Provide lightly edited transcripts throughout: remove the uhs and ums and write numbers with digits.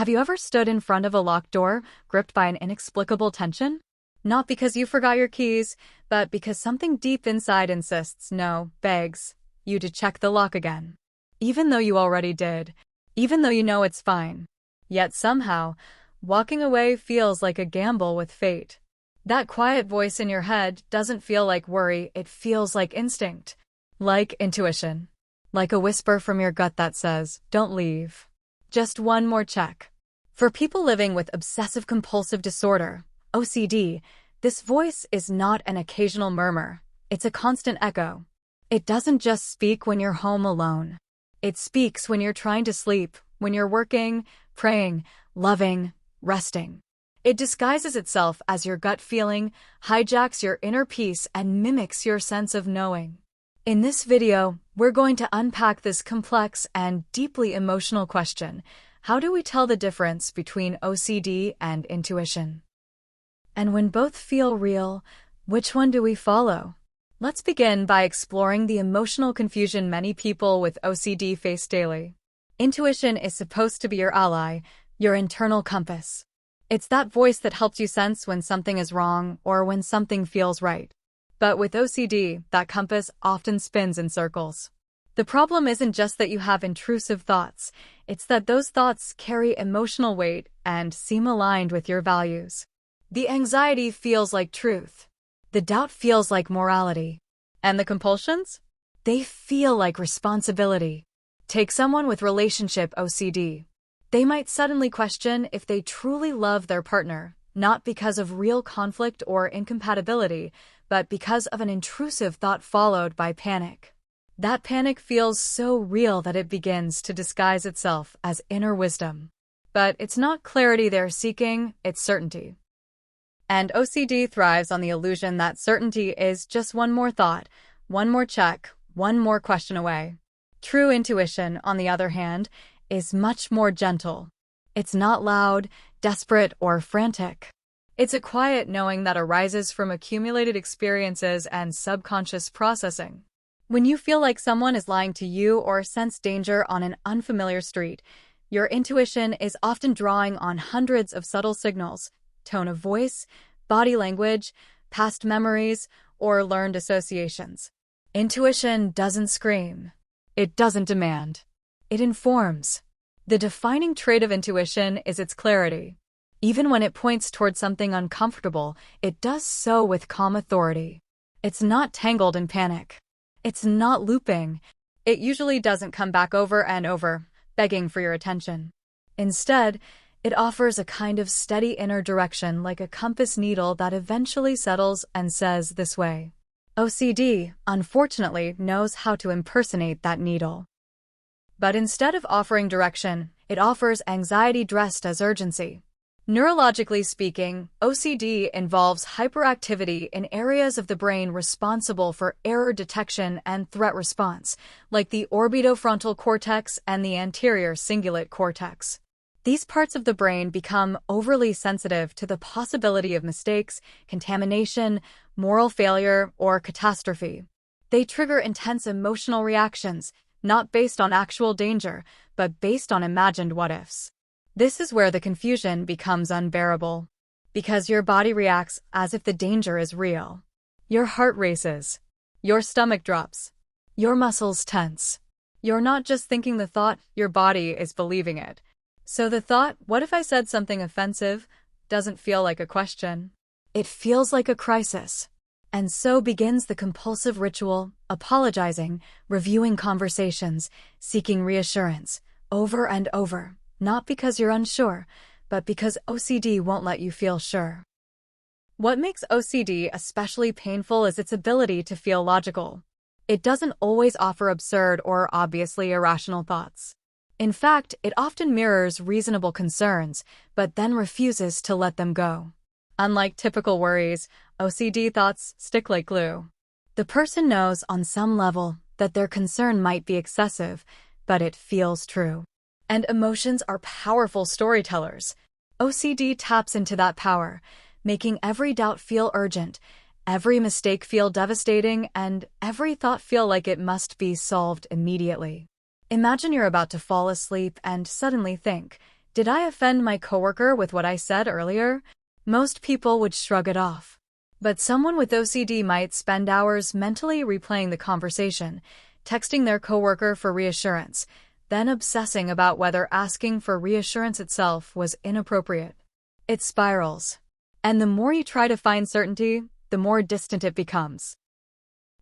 Have you ever stood in front of a locked door, gripped by an inexplicable tension? Not because you forgot your keys, but because something deep inside insists, no, begs, you to check the lock again. Even though you already did. Even though you know it's fine. Yet somehow, walking away feels like a gamble with fate. That quiet voice in your head doesn't feel like worry, it feels like instinct. Like intuition. Like a whisper from your gut that says, don't leave. Just one more check. For people living with obsessive-compulsive disorder, OCD, this voice is not an occasional murmur. It's a constant echo. It doesn't just speak when you're home alone. It speaks when you're trying to sleep, when you're working, praying, loving, resting. It disguises itself as your gut feeling, hijacks your inner peace, and mimics your sense of knowing. In this video, we're going to unpack this complex and deeply emotional question. How do we tell the difference between OCD and intuition? And when both feel real, which one do we follow? Let's begin by exploring the emotional confusion many people with OCD face daily. Intuition is supposed to be your ally, your internal compass. It's that voice that helps you sense when something is wrong or when something feels right. But with OCD, that compass often spins in circles. The problem isn't just that you have intrusive thoughts, it's that those thoughts carry emotional weight and seem aligned with your values. The anxiety feels like truth. The doubt feels like morality. And the compulsions? They feel like responsibility. Take someone with relationship OCD. They might suddenly question if they truly love their partner, not because of real conflict or incompatibility, but because of an intrusive thought followed by panic. That panic feels so real that it begins to disguise itself as inner wisdom. But it's not clarity they're seeking, it's certainty. And OCD thrives on the illusion that certainty is just one more thought, one more check, one more question away. True intuition, on the other hand, is much more gentle. It's not loud, desperate, or frantic. It's a quiet knowing that arises from accumulated experiences and subconscious processing. When you feel like someone is lying to you or sense danger on an unfamiliar street, your intuition is often drawing on hundreds of subtle signals, tone of voice, body language, past memories, or learned associations. Intuition doesn't scream. It doesn't demand. It informs. The defining trait of intuition is its clarity. Even when it points towards something uncomfortable, it does so with calm authority. It's not tangled in panic. It's not looping. It usually doesn't come back over and over, begging for your attention. Instead, it offers a kind of steady inner direction like a compass needle that eventually settles and says this way. OCD, unfortunately, knows how to impersonate that needle. But instead of offering direction, it offers anxiety dressed as urgency. Neurologically speaking, OCD involves hyperactivity in areas of the brain responsible for error detection and threat response, like the orbitofrontal cortex and the anterior cingulate cortex. These parts of the brain become overly sensitive to the possibility of mistakes, contamination, moral failure, or catastrophe. They trigger intense emotional reactions, not based on actual danger, but based on imagined what-ifs. This is where the confusion becomes unbearable. Because your body reacts as if the danger is real. Your heart races. Your stomach drops. Your muscles tense. You're not just thinking the thought, your body is believing it. So the thought, what if I said something offensive, doesn't feel like a question. It feels like a crisis. And so begins the compulsive ritual, apologizing, reviewing conversations, seeking reassurance, over and over, not because you're unsure, but because OCD won't let you feel sure. What makes OCD especially painful is its ability to feel logical. It doesn't always offer absurd or obviously irrational thoughts. In fact, it often mirrors reasonable concerns, but then refuses to let them go. Unlike typical worries, OCD thoughts stick like glue. The person knows on some level that their concern might be excessive, but it feels true. And emotions are powerful storytellers. OCD taps into that power, making every doubt feel urgent, every mistake feel devastating, and every thought feel like it must be solved immediately. Imagine you're about to fall asleep and suddenly think, Did I offend my coworker with what I said earlier? Most people would shrug it off. But someone with OCD might spend hours mentally replaying the conversation, texting their coworker for reassurance, then obsessing about whether asking for reassurance itself was inappropriate. It spirals. And the more you try to find certainty, the more distant it becomes.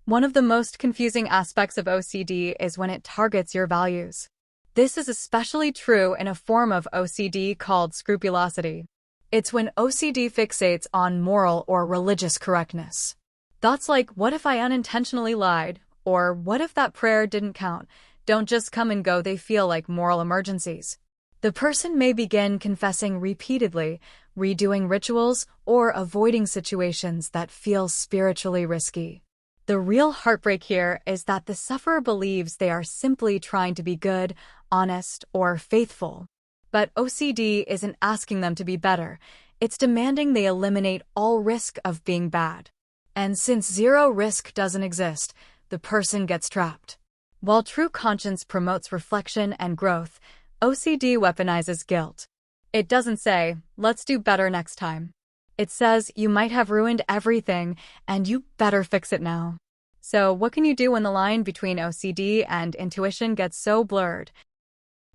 One of the most confusing aspects of OCD is when it targets your values. This is especially true in a form of OCD called scrupulosity. It's when OCD fixates on moral or religious correctness. Thoughts like, what if I unintentionally lied? Or what if that prayer didn't count? Don't just come and go, they feel like moral emergencies. The person may begin confessing repeatedly, redoing rituals, or avoiding situations that feel spiritually risky. The real heartbreak here is that the sufferer believes they are simply trying to be good, honest, or faithful. But OCD isn't asking them to be better, it's demanding they eliminate all risk of being bad. And since zero risk doesn't exist, the person gets trapped. While true conscience promotes reflection and growth, OCD weaponizes guilt. It doesn't say, let's do better next time. It says, you might have ruined everything, and you better fix it now. So what can you do when the line between OCD and intuition gets so blurred?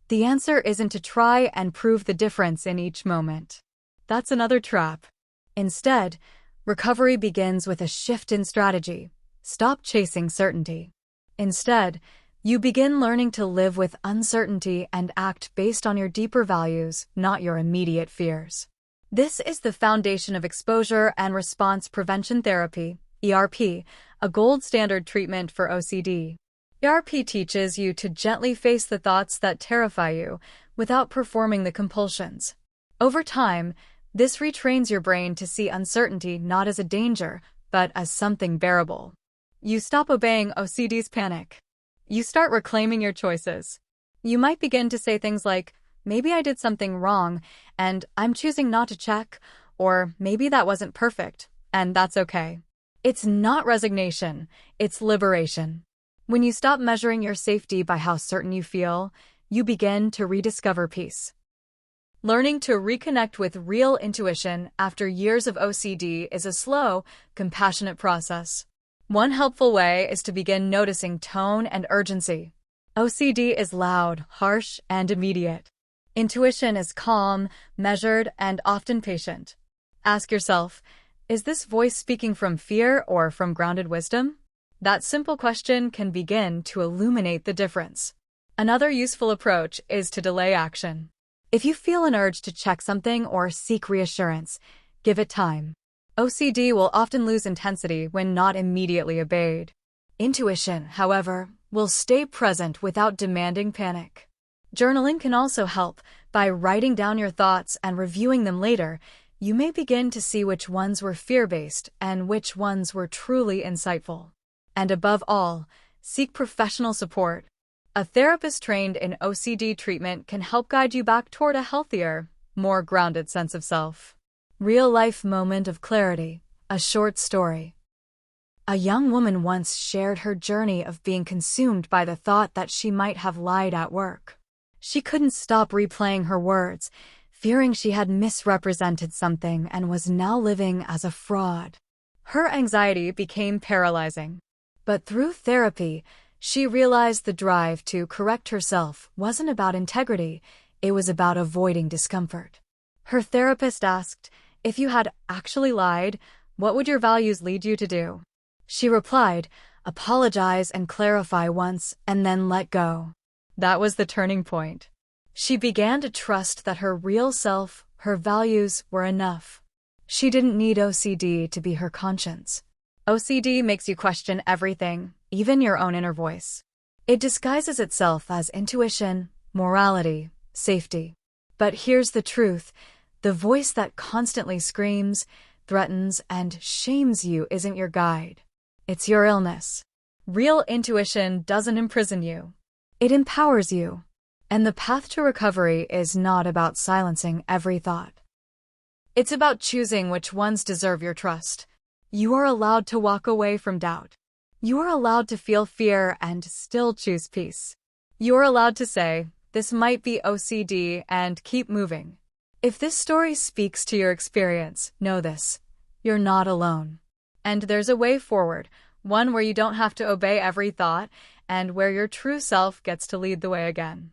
The answer isn't to try and prove the difference in each moment. That's another trap. Instead, recovery begins with a shift in strategy. Stop chasing certainty. Instead, you begin learning to live with uncertainty and act based on your deeper values, not your immediate fears. This is the foundation of exposure and response prevention therapy, ERP, a gold standard treatment for OCD. ERP teaches you to gently face the thoughts that terrify you without performing the compulsions. Over time, this retrains your brain to see uncertainty not as a danger, but as something bearable. You stop obeying OCD's panic. You start reclaiming your choices. You might begin to say things like, maybe I did something wrong, and I'm choosing not to check, or maybe that wasn't perfect, and that's okay. It's not resignation, it's liberation. When you stop measuring your safety by how certain you feel, you begin to rediscover peace. Learning to reconnect with real intuition after years of OCD is a slow, compassionate process. One helpful way is to begin noticing tone and urgency. OCD is loud, harsh, and immediate. Intuition is calm, measured, and often patient. Ask yourself, is this voice speaking from fear or from grounded wisdom? That simple question can begin to illuminate the difference. Another useful approach is to delay action. If you feel an urge to check something or seek reassurance, give it time. OCD will often lose intensity when not immediately obeyed. Intuition, however, will stay present without demanding panic. Journaling can also help. By writing down your thoughts and reviewing them later, you may begin to see which ones were fear-based and which ones were truly insightful. And above all, seek professional support. A therapist trained in OCD treatment can help guide you back toward a healthier, more grounded sense of self. Real-life moment of clarity, a short story. A young woman once shared her journey of being consumed by the thought that she might have lied at work. She couldn't stop replaying her words, fearing she had misrepresented something and was now living as a fraud. Her anxiety became paralyzing. But through therapy, she realized the drive to correct herself wasn't about integrity, it was about avoiding discomfort. Her therapist asked, if you had actually lied, what would your values lead you to do? She replied, apologize and clarify once, and then let go. That was the turning point. She began to trust that her real self, her values, were enough. She didn't need OCD to be her conscience. OCD makes you question everything, even your own inner voice. It disguises itself as intuition, morality, safety. But here's the truth. The voice that constantly screams, threatens, and shames you isn't your guide. It's your illness. Real intuition doesn't imprison you. It empowers you. And the path to recovery is not about silencing every thought. It's about choosing which ones deserve your trust. You are allowed to walk away from doubt. You are allowed to feel fear and still choose peace. You are allowed to say, This might be OCD, and keep moving. If this story speaks to your experience, know this: you're not alone. And there's a way forward, one where you don't have to obey every thought, and where your true self gets to lead the way again.